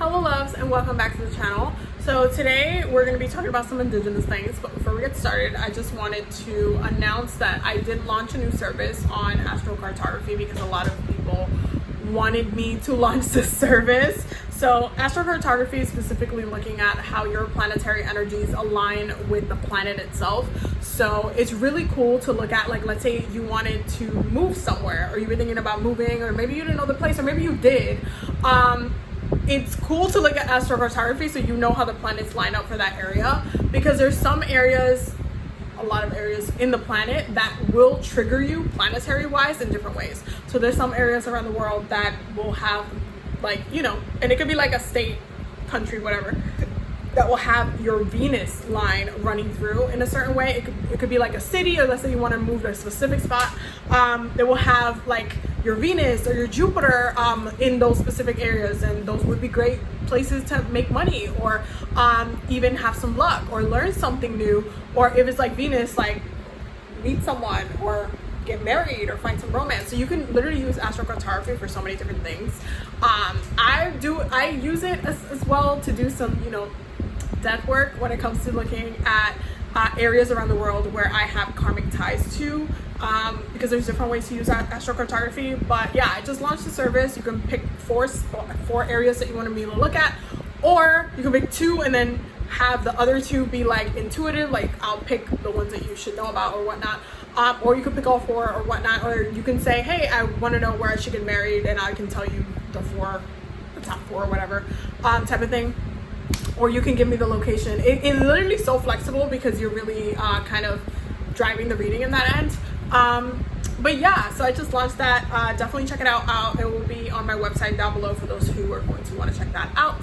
Hello loves, and welcome back to the channel. So today we're going to be talking about some indigenous things, but before we get started, I just wanted to announce that I did launch a new service on astrocartography because a lot of people wanted me to launch this service. So astrocartography is specifically looking at how your planetary energies align with the planet itself. So it's really cool to look at, like, let's say you wanted to move somewhere, or you were thinking about moving, or maybe you didn't know the place, or maybe you did. It's cool to look at astrocartography so you know how the planets line up for that area, because there's some areas, a lot of areas in the planet that will trigger you planetary wise in different ways. So there's some areas around the world that will have, like, you know, and it could be like a state, country, whatever, that will have your Venus line running through in a certain way. It could be like a city, or let's say you want to move to a specific spot, that will have like your Venus or your Jupiter in those specific areas, and those would be great places to make money, or even have some luck, or learn something new, or if it's like Venus, like meet someone or get married or find some romance. So you can literally use astrocartography for so many different things. I use it as well to do some, you know, death work when it comes to looking at areas around the world where I have karmic ties to, because there's different ways to use astrocartography. But yeah, I just launched the service. You can pick four areas that you want me to look at, or you can pick two and then have the other two be like intuitive, like I'll pick the ones that you should know about or whatnot, or you can pick all four or whatnot, or you can say, hey, I want to know where I should get married, and I can tell you the top four or whatever, type of thing. Or you can give me the location. It's literally so flexible because you're really kind of driving the reading in that end. But yeah, so I just launched that. Definitely check it out. It will be on my website down below for those who are going to want to check that out.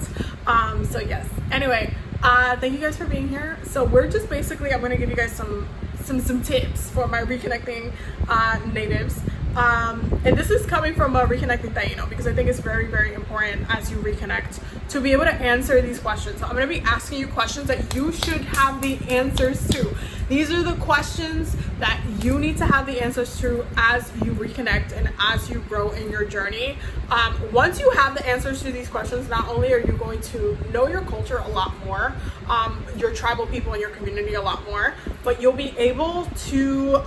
So yes, anyway, thank you guys for being here. So we're just basically, I'm going to give you guys some tips for my reconnecting natives. And this is coming from a reconnecting Taino, because I think it's very, very important as you reconnect to be able to answer these questions. So I'm going to be asking you questions that you should have the answers to. These are the questions that you need to have the answers to as you reconnect and as you grow in your journey. Once you have the answers to these questions, not only are you going to know your culture a lot more, your tribal people in your community a lot more, but you'll be able to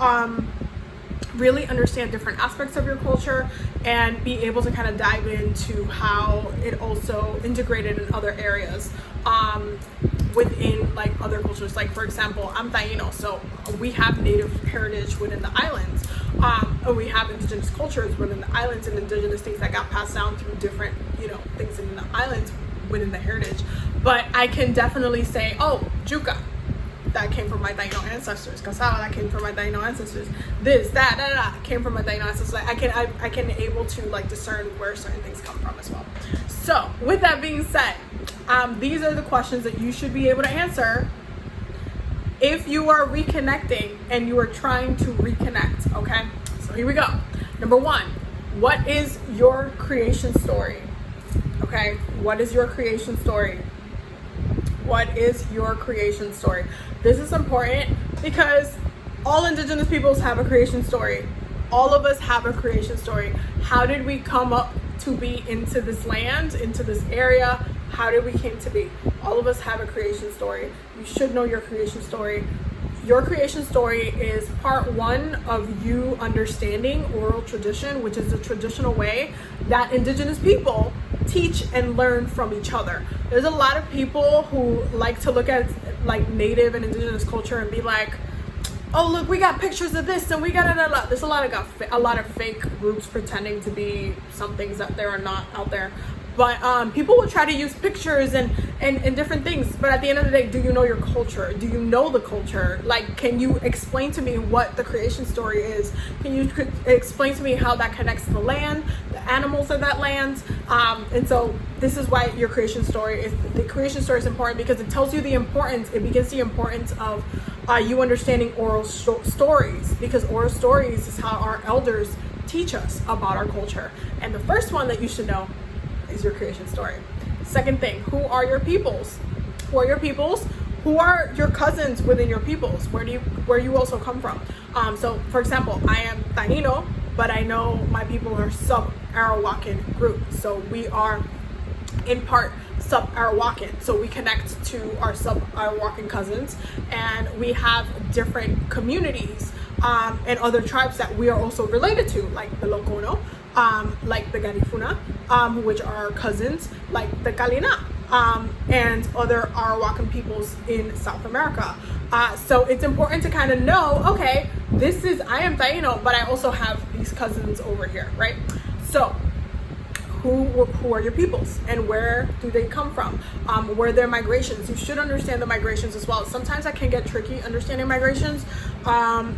really understand different aspects of your culture and be able to kind of dive into how it also integrated in other areas within like other cultures. Like, for example, I'm Taino, so we have native heritage within the islands, and we have indigenous cultures within the islands, and indigenous things that got passed down through different, you know, things in the islands within the heritage. But I can definitely say, oh, Juca, that came from my Taino ancestors. Casaba, that came from my Taino ancestors. This, that came from my Taino ancestors. Like, I can able to like discern where certain things come from as well. So with that being said, these are the questions that you should be able to answer if you are reconnecting and you are trying to reconnect. Okay, so here we go. Number one, what is your creation story? Okay, what is your creation story? What is your creation story? This is important because all indigenous peoples have a creation story. All of us have a creation story. How did we come up to be into this land, into this area? How did we came to be? All of us have a creation story. You should know your creation story. Your creation story is part one of you understanding oral tradition, which is the traditional way that indigenous people teach and learn from each other. There's a lot of people who like to look at like native and indigenous culture and be like, oh, look, we got pictures of this and we got it. There's a lot of fake groups pretending to be some things that there are not out there. But people will try to use pictures and different things. But at the end of the day, do you know your culture? Do you know the culture? Like, can you explain to me what the creation story is? Can you explain to me how that connects to the land, the animals of that land? And so this is why your creation story is important, because it tells you the importance. It begins the importance of you understanding oral stories, because oral stories is how our elders teach us about our culture. And the first one that you should know is your creation story. Second thing, who are your peoples? Who are your peoples? Who are your cousins within your peoples? Where you also come from? So for example, I am Taino, but I know my people are sub-Arawakan group. So we are in part sub-Arawakan. So we connect to our sub-Arawakan cousins, and we have different communities and other tribes that we are also related to, like the Lokono, like the Garifuna, which are cousins, like the Kalina, and other Arawakan peoples in South America. So it's important to kind of know, okay, I am Taino, but I also have these cousins over here, right? So who are your peoples and where do they come from? Where are their migrations? You should understand the migrations as well. Sometimes that can get tricky understanding migrations,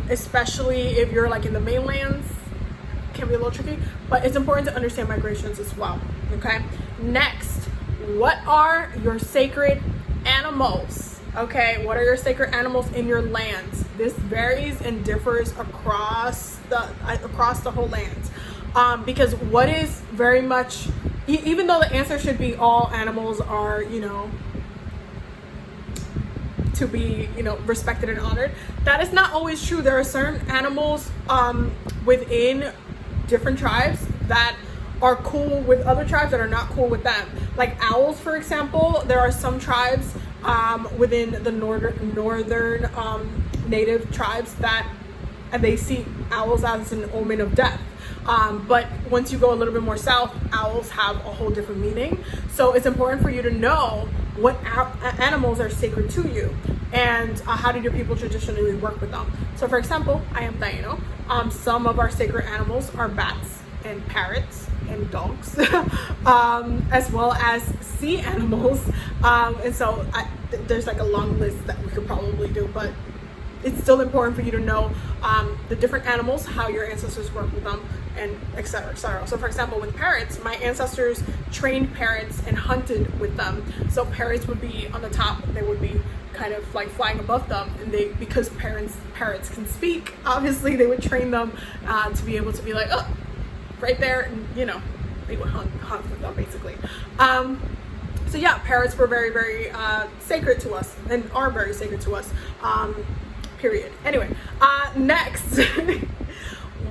especially if you're like in the mainlands. It can be a little tricky, but it's important to understand migrations as well. Okay, next, what are your sacred animals? Okay, what are your sacred animals in your lands? This varies and differs across the whole land. Because what is very much, even though the answer should be all animals are, to be, respected and honored, that is not always true. There are certain animals within different tribes that are cool with other tribes that are not cool with them. Like owls, for example, there are some tribes within the northern native tribes that they see owls as an omen of death. But once you go a little bit more south, owls have a whole different meaning. So it's important for you to know what animals are sacred to you and how did your people traditionally work with them. So for example, I am Taino. Some of our sacred animals are bats and parrots and dogs, as well as sea animals. And so there's like a long list that we could probably do, but it's still important for you to know the different animals, how your ancestors work with them, and et cetera, et cetera. So for example, with parrots, my ancestors trained parrots and hunted with them. So parrots would be on the top, they would be kind of like flying above them, and because parrots can speak, obviously they would train them to be able to be like, oh, right there, and they would hunt with them basically. So yeah, parrots were very, very sacred to us and are very sacred to us. Period. Anyway, next,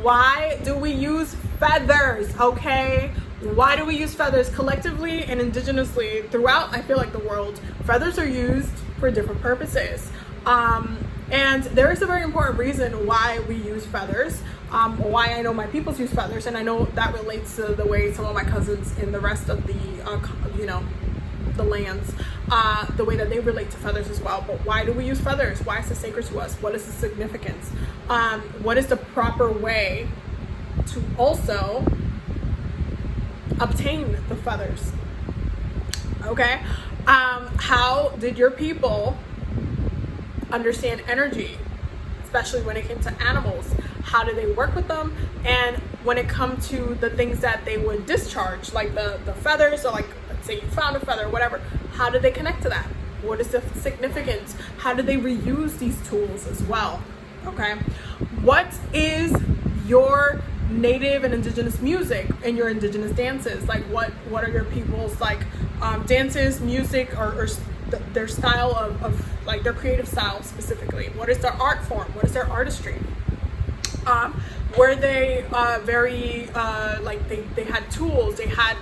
why do we use feathers? Okay, why do we use feathers collectively and indigenously throughout, I feel like, the world? Feathers are used for different purposes, and there is a very important reason why we use feathers, why I know my peoples use feathers, and I know that relates to the way some of my cousins in the rest of the the lands, the way that they relate to feathers as well. But why do we use feathers? Why is it sacred to us? What is the significance? What is the proper way to also obtain the feathers? Okay, how did your people understand energy, especially when it came to animals? How do they work with them? And when it comes to the things that they would discharge, like the feathers, or like, let's say you found a feather, whatever, how do they connect to that? What is the significance? How do they reuse these tools as well? Okay, what is your native and indigenous music and your indigenous dances? Like what are your people's like dances, music, or their style of like their creative style specifically? What is their art form? What is their artistry? Were they very like they had tools, they had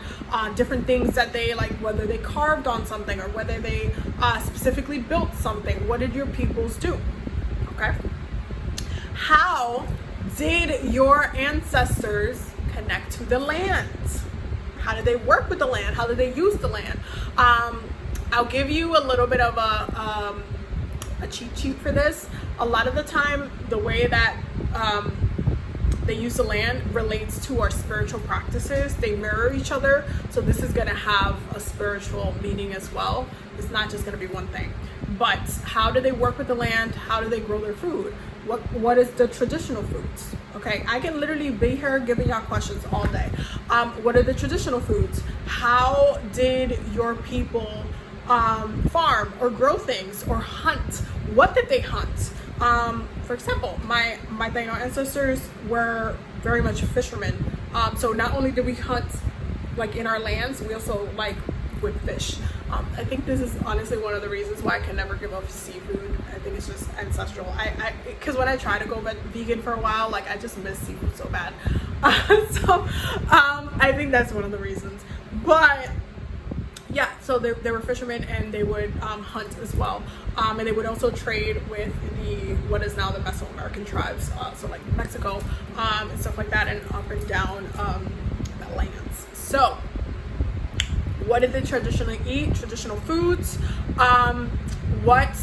different things that they like, whether they carved on something or whether they specifically built something? What did your peoples do? Okay, how did your ancestors connect to the land? How did they work with the land? How did they use the land? I'll give you a little bit of a cheat sheet for this. A lot of the time, the way that they use the land relates to our spiritual practices. They mirror each other. So this is going to have a spiritual meaning as well. It's not just going to be one thing. But how do they work with the land? How do they grow their food? What is the traditional foods? Okay, I can literally be here giving y'all questions all day. What are the traditional foods? How did your people farm or grow things or hunt? What did they hunt? For example, my Taino ancestors were very much fishermen. So not only did we hunt like in our lands, we also like with fish. I think this is honestly one of the reasons why I can never give up seafood. I think it's just ancestral. Because when I try to go vegan for a while, like I just miss seafood so bad. So I think that's one of the reasons. But yeah, so they were fishermen, and they would hunt as well, and they would also trade with what is now the Mesoamerican tribes, so like Mexico, and stuff like that, and up and down the lands. So what did they traditionally eat? Traditional foods. What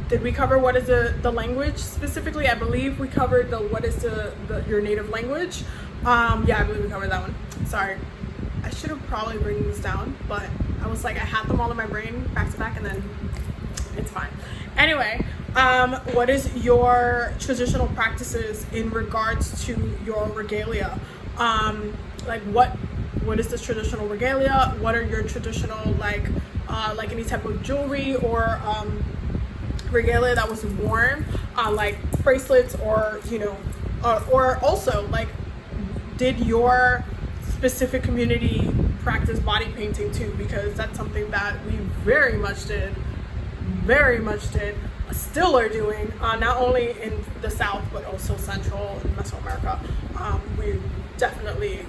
did we cover? What is the language specifically? I believe we covered what is your native language. Yeah, I believe we covered that one. Sorry, I should have probably written these down, but I was like, I had them all in my brain back to back, and then it's fine. Anyway, what is your traditional practices in regards to your regalia? Like what is this traditional regalia? What are your traditional like any type of jewelry or regalia that was worn, like bracelets, or or also like, did your specific community practice body painting too? Because that's something that we very much did, still are doing, not only in the South but also Central and Mesoamerica. We definitely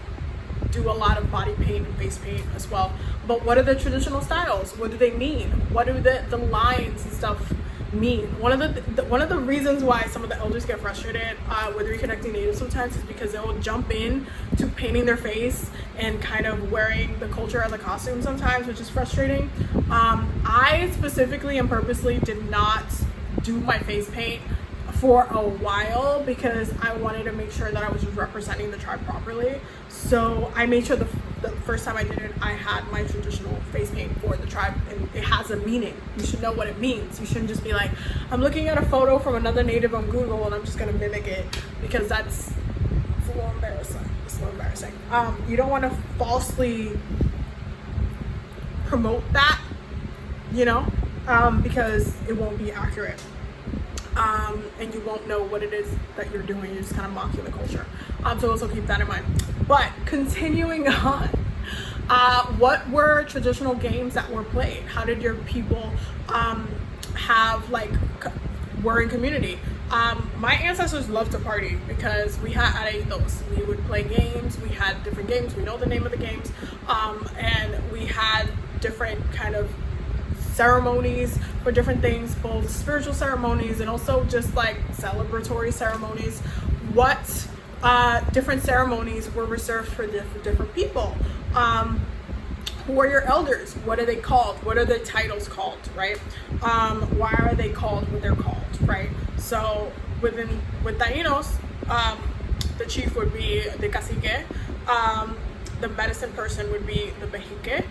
do a lot of body paint and face paint as well. But what are the traditional styles? What do they mean? What do the lines and stuff mean? One of the reasons why some of the elders get frustrated with reconnecting natives sometimes is because they will jump in to painting their face and kind of wearing the culture as a costume sometimes, which is frustrating. I specifically and purposely did not do my face paint for a while because I wanted to make sure that I was representing the tribe properly. So I made sure the first time I did it, I had my traditional face paint for the tribe, and it has a meaning. You should know what it means. You shouldn't just be like, I'm looking at a photo from another native on Google and I'm just gonna mimic it, because it's a little embarrassing. You don't want to falsely promote that, because it won't be accurate. And you won't know what it is that you're doing. You're just kind of mocking the culture. So also keep that in mind. But continuing on, what were traditional games that were played? How did your people were in community? My ancestors loved to party because we had areitos. We would play games. We had different games. We know the name of the games, and we had different kind of ceremonies for different things, both spiritual ceremonies and also just like celebratory ceremonies. What different ceremonies were reserved for different people? Who are your elders? What are they called? What are the titles called, right? Why are they called what they're called, right? So with Tainos, the chief would be the cacique, the medicine person would be the bejique.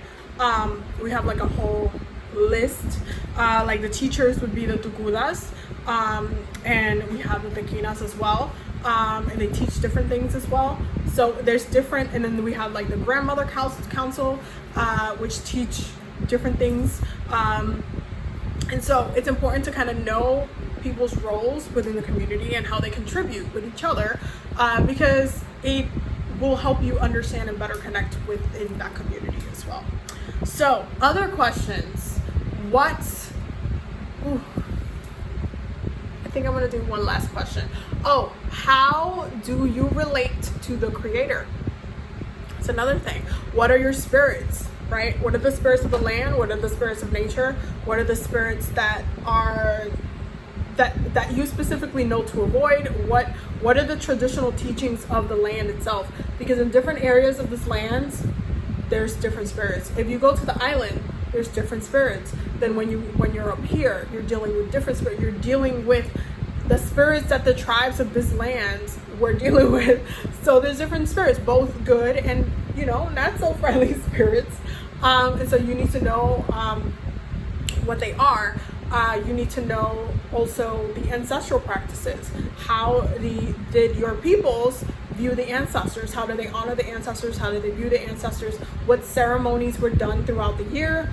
We have like a whole list, like the teachers would be the tucudas, and we have the tequinas as well, and they teach different things as well. So there's different, and then we have like the grandmother council, which teach different things, and so it's important to kind of know people's roles within the community and how they contribute with each other, because it will help you understand and better connect within that community as well. So other questions. I think I'm gonna do one last question. How do you relate to the creator? It's another thing. What are your spirits, right? What are the spirits of the land? What are the spirits of nature? What are the spirits that you specifically know to avoid? What are the traditional teachings of the land itself? Because in different areas of this land, there's different spirits. If you go to the island, there's different spirits. Then when you're up here, you're dealing with different spirits. You're dealing with the spirits that the tribes of this land were dealing with. So there's different spirits, both good and not so friendly spirits. And so you need to know what they are. You need to know also the ancestral practices. How did your peoples view the ancestors? How do they honor the ancestors? How do they view the ancestors? What ceremonies were done throughout the year?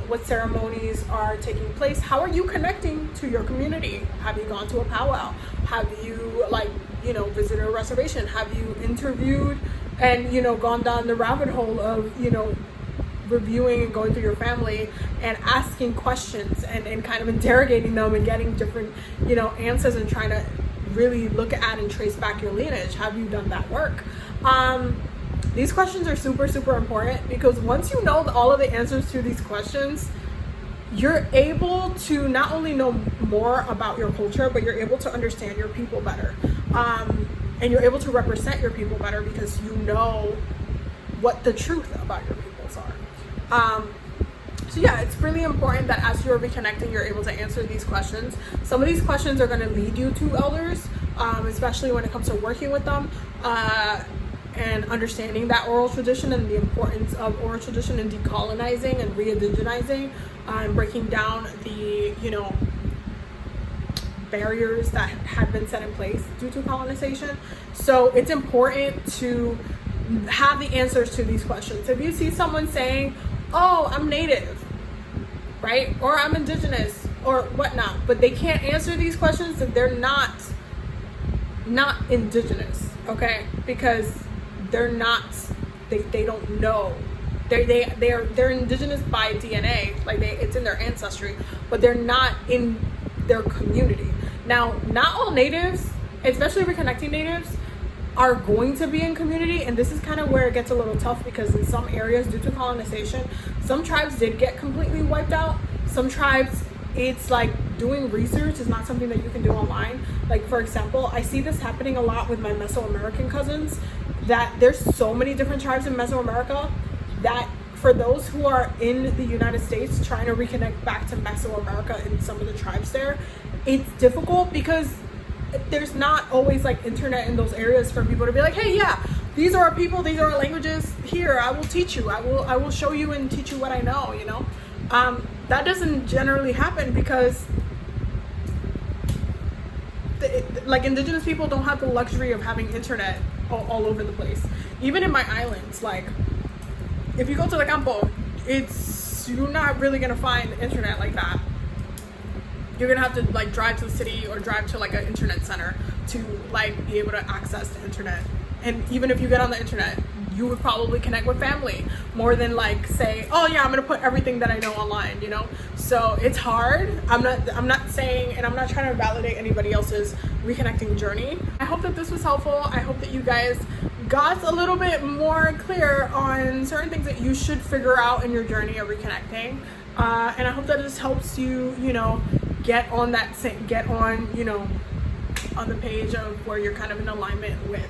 What ceremonies are taking place? How are you connecting to your community? Have you gone to a powwow? Have you visited a reservation? Have you interviewed and gone down the rabbit hole of reviewing and going through your family and asking questions and kind of interrogating them and getting different answers and trying to really look at and trace back your lineage? Have you done that work? These questions are super, super important, because once you know all of the answers to these questions, you're able to not only know more about your culture, but you're able to understand your people better. And you're able to represent your people better because you know what the truth about your peoples are. So yeah, it's really important that as you're reconnecting, you're able to answer these questions. Some of these questions are going to lead you to elders, especially when it comes to working with them, and understanding that oral tradition and the importance of oral tradition and decolonizing and re-indigenizing, and breaking down the, barriers that had been set in place due to colonization. So it's important to have the answers to these questions. If you see someone saying, oh, I'm native, right? Or I'm indigenous or whatnot, but they can't answer these questions, then they're not indigenous, okay? Because they're not, they don't know. They're indigenous by DNA, like it's in their ancestry, but they're not in their community. Now, not all natives, especially reconnecting natives, are going to be in community, and this is kind of where it gets a little tough, because in some areas, due to colonization, some tribes did get completely wiped out. Some tribes, it's like doing research is not something that you can do online. Like, for example, I see this happening a lot with my Mesoamerican cousins, that there's so many different tribes in Mesoamerica that for those who are in the United States trying to reconnect back to Mesoamerica and some of the tribes there, it's difficult because there's not always like internet in those areas for people to be like, hey, yeah, these are our people, these are our languages, here, I will teach you, I will show you and teach you what I know, that doesn't generally happen because like indigenous people don't have the luxury of having internet all over the place. Even in my islands, like if you go to the campo, you're not really gonna find internet like that. You're gonna have to like drive to the city or drive to like an internet center to like be able to access the internet. And even if you get on the internet, you would probably connect with family more than like say, oh yeah, I'm gonna put everything that I know online, So it's hard. I'm not saying, and I'm not trying to validate anybody else's reconnecting journey. I hope that this was helpful. I hope that you guys got a little bit more clear on certain things that you should figure out in your journey of reconnecting. And I hope that this helps you, get on on the page of where you're kind of in alignment with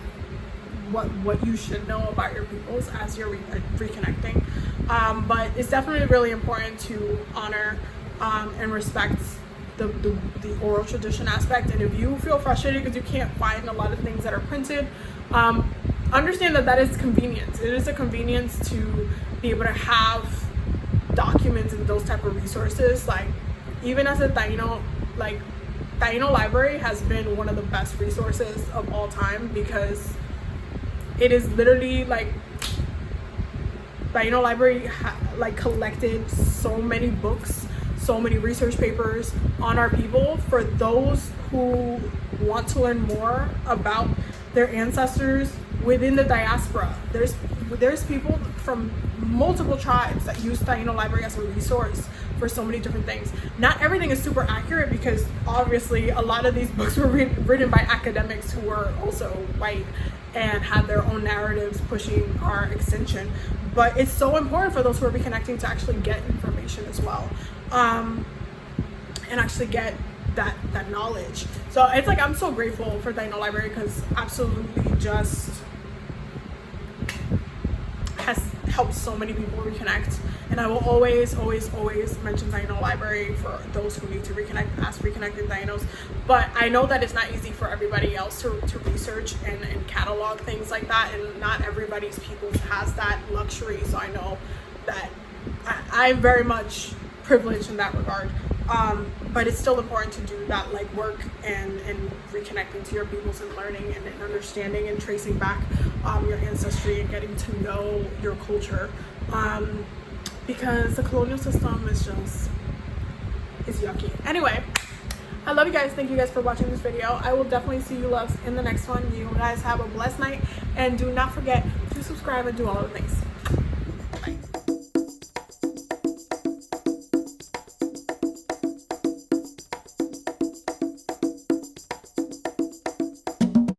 what you should know about your peoples as you're reconnecting. But it's definitely really important to honor and respect the oral tradition aspect. And if you feel frustrated because you can't find a lot of things that are printed, understand that is convenience. It is a convenience to be able to have documents and those type of resources. Like even as a Taino, like Taino library has been one of the best resources of all time, because it is literally like Taino library collected so many books, so many research papers on our people for those who want to learn more about their ancestors within the diaspora. There's people from multiple tribes that use Taino library as a resource for so many different things. Not everything is super accurate, because obviously a lot of these books were written by academics who were also white and had their own narratives pushing our extinction. But it's so important for those who are reconnecting to actually get information as well, and actually get that knowledge. So it's like I'm so grateful for Taino library, because absolutely just has helped so many people reconnect. And I will always mention Taino library for those who need to reconnect as reconnecting Tainos. But I know that it's not easy for everybody else to research and catalog things like that, and not everybody's people has that luxury. So I know that I'm very much privileged in that regard. But it's still important to do that like work and reconnecting to your peoples and learning and understanding and tracing back your ancestry and getting to know your culture, because the colonial system is yucky. Anyway, I love you guys. Thank you guys for watching this video. I will definitely see you loves in the next one. You guys have a blessed night, and do not forget to subscribe and do all the things.